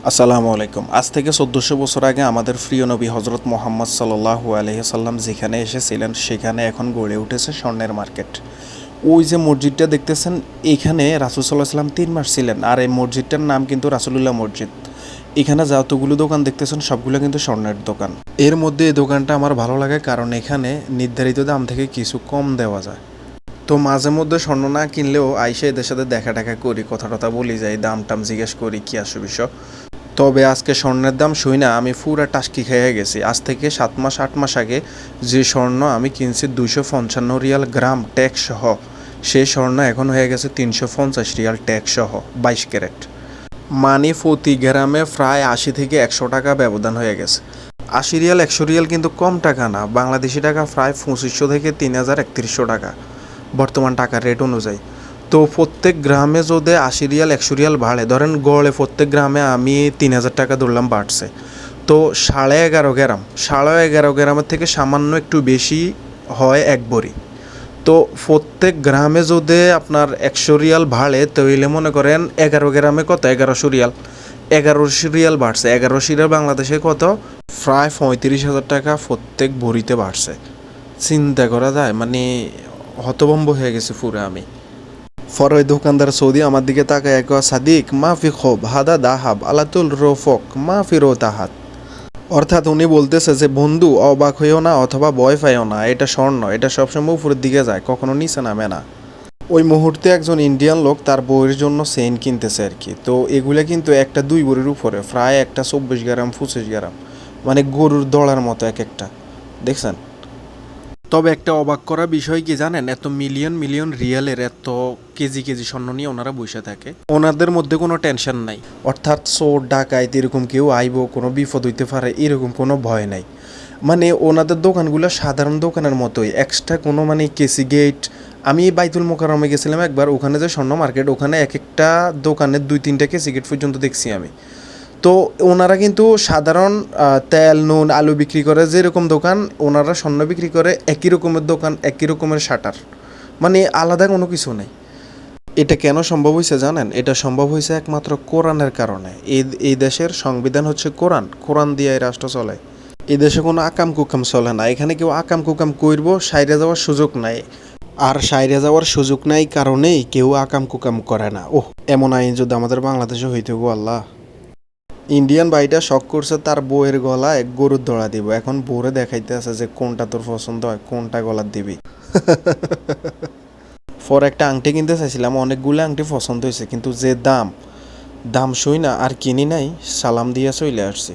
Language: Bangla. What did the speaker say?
আসসালামু আলাইকুম। আজ থেকে ১৪০০ বছর আগে আমাদের প্রিয় নবী হজরত মোহাম্মদ সাল্লাল্লাহু আলাইহি সাল্লাম যেখানে এসেছিলেন সেখানে এখন গড়ে উঠেছে স্বর্ণের মার্কেট। ওই যে মসজিদটা দেখতেছেন, এখানে রাসূল সাল্লাল্লাহু আলাইহি সাল্লাম ৩ মাস ছিলেন, আর এই মসজিদটার নাম কিন্তু রাসূলুল্লাহ মসজিদ। এখানে যতগুলো দোকান দেখতেছেন সবগুলো কিন্তু স্বর্ণের দোকান। এর মধ্যে এই দোকানটা আমার ভালো লাগে কারণ এখানে নির্ধারিত দাম থেকে কিছু কম দেওয়া যায়। তো মাঝে মধ্যে স্বর্ণ না কিনলেও আইসা এদের সাথে দেখা টাকা করি, কথা টথা বলি, যাই দাম টাম জিজ্ঞেস করি কি আসে বিষয়। তবে আজকে স্বর্ণের দাম শুই না আমি পুরা টাস্কি খেয়ে গেছি। আজ থেকে ৭ মাস ৮ মাস আগে যে স্বর্ণ আমি কিনছি ২৫৫ রিয়াল গ্রাম ট্যাক্স সহ, সেই স্বর্ণ এখন হয়ে গেছে ৩৫০ রিয়াল ট্যাক্স সহ ২২ ক্যারেট। মানে প্রতি গ্রামে প্রায় ৮০ থেকে ১০০ টাকা ব্যবধান হয়ে গেছে। ৮০ রিয়াল ১০০ রিয়াল কিন্তু কম টাকা না, বাংলাদেশি টাকা প্রায় ২৫০০ থেকে ৩০৩১ টাকা বর্তমান টাকার রেট অনুযায়ী। তো প্রত্যেক গ্রামে যদি ৮০ রিয়াল ১০০ রিয়াল বাড়ে, ধরেন গড়ে প্রত্যেক গ্রামে আমি ৩০০০ টাকা ধরলাম বাড়ছে, তো ১১.৫ গ্রামের থেকে সামান্য একটু বেশি হয় এক ভরি। তো প্রত্যেক গ্রামে যদি আপনার ১০০ রিয়াল বাড়ে তাহলে মনে করেন ১১ গ্রামে কত, ১১০০ রিয়াল। ১১০০ রিয়াল বাড়ছে, ১১০০ রিয়াল বাংলাদেশে কত, প্রায় ৩৫,০০০ টাকা প্রত্যেক ভরিতে বাড়ছে। চিন্তা করা যায়, মানে হতভম্ব হয়ে গেছে পুরো আমি। ফর ওই দোকানদার সৌদি আমার দিকে তাকায় এক, সাদিক মাফি খোব হাদা দাহাব আলাতুল রোফক মাফি রো তাহাত। অর্থাৎ উনি বলতেছে যে বন্ধু অবাক হইও না অথবা ভয় পাইও না, এটা স্বর্ণ, এটা সবসময় উপরের দিকে যায়, কখনো নিচে নামে না। ওই মুহূর্তে একজন ইন্ডিয়ান লোক তার বউয়ের জন্য চেইন কিনতেছে আর কি। তো এগুলা কিন্তু একটা ২ ভরির উপরে, প্রায় একটা ২৪ গ্রাম ২৫ গ্রাম, মানে গরুর দড়ার মতো এক একটা, দেখছেন। তবে একটা অবাক করা বিষয় কি জানেন, এত মিলিয়ন মিলিয়ন রিয়ালের এত কেজি কেজি স্বর্ণ নিয়ে ওনারা বসে থাকে, ওনাদের মধ্যে কোনো টেনশন নাই। অর্থাৎ চোর ডাকাইত এরকম কেউ আইব, কোনো বিপদ হইতে পারে এরকম কোনো ভয় নাই। মানে ওনাদের দোকানগুলো সাধারণ দোকানের মতোই, এক্সট্রা কোনো মানে কেসি গেট। আমি বাইতুল মোকাররমে গেছিলাম একবার, ওখানে যে স্বর্ণ মার্কেট, ওখানে এক একটা দোকানের ২-৩টা কেসি গেট পর্যন্ত দেখছি আমি। তো ওনারা কিন্তু সাধারণ তেল নুন আলু বিক্রি করে যেরকম দোকান, ওনারা স্বর্ণ বিক্রি করে একই রকমের দোকান, একই রকমের শাটার, মানে আলাদা কোনো কিছু নেই। এটা কেন সম্ভব হয়েছে জানেন? এটা সম্ভব হয়েছে একমাত্র কোরআনের কারণে। এই দেশের সংবিধান হচ্ছে কোরআন, কোরআন দিয়ে এই রাষ্ট্র চলে। এই দেশে কোনো আকাম কুকাম চলে না, এখানে কেউ আকাম কুকাম করবো সাইরে যাওয়ার সুযোগ নাই। আর সাইরে যাওয়ার সুযোগ নাই কারণেই কেউ আকাম কুকাম করে না। ওহ, এমন আইন যদি আমাদের বাংলাদেশে হইতে গো আল্লাহ। ইন্ডিয়ান ভাইটা শখ করছে তার বউয়ের গলায় গরুর দড়া দিব, এখন বউরে দেখাইতে আছে যে কোনটা তোর পছন্দ হয়, কোনটা গলার দিবি। পর একটা আংটি কিনতে চাইছিলাম, অনেকগুলো আংটি পছন্দ হয়েছে, কিন্তু যে দাম, দাম শুই না আর কিনি নাই, সালাম দিয়ে চলে আসছি।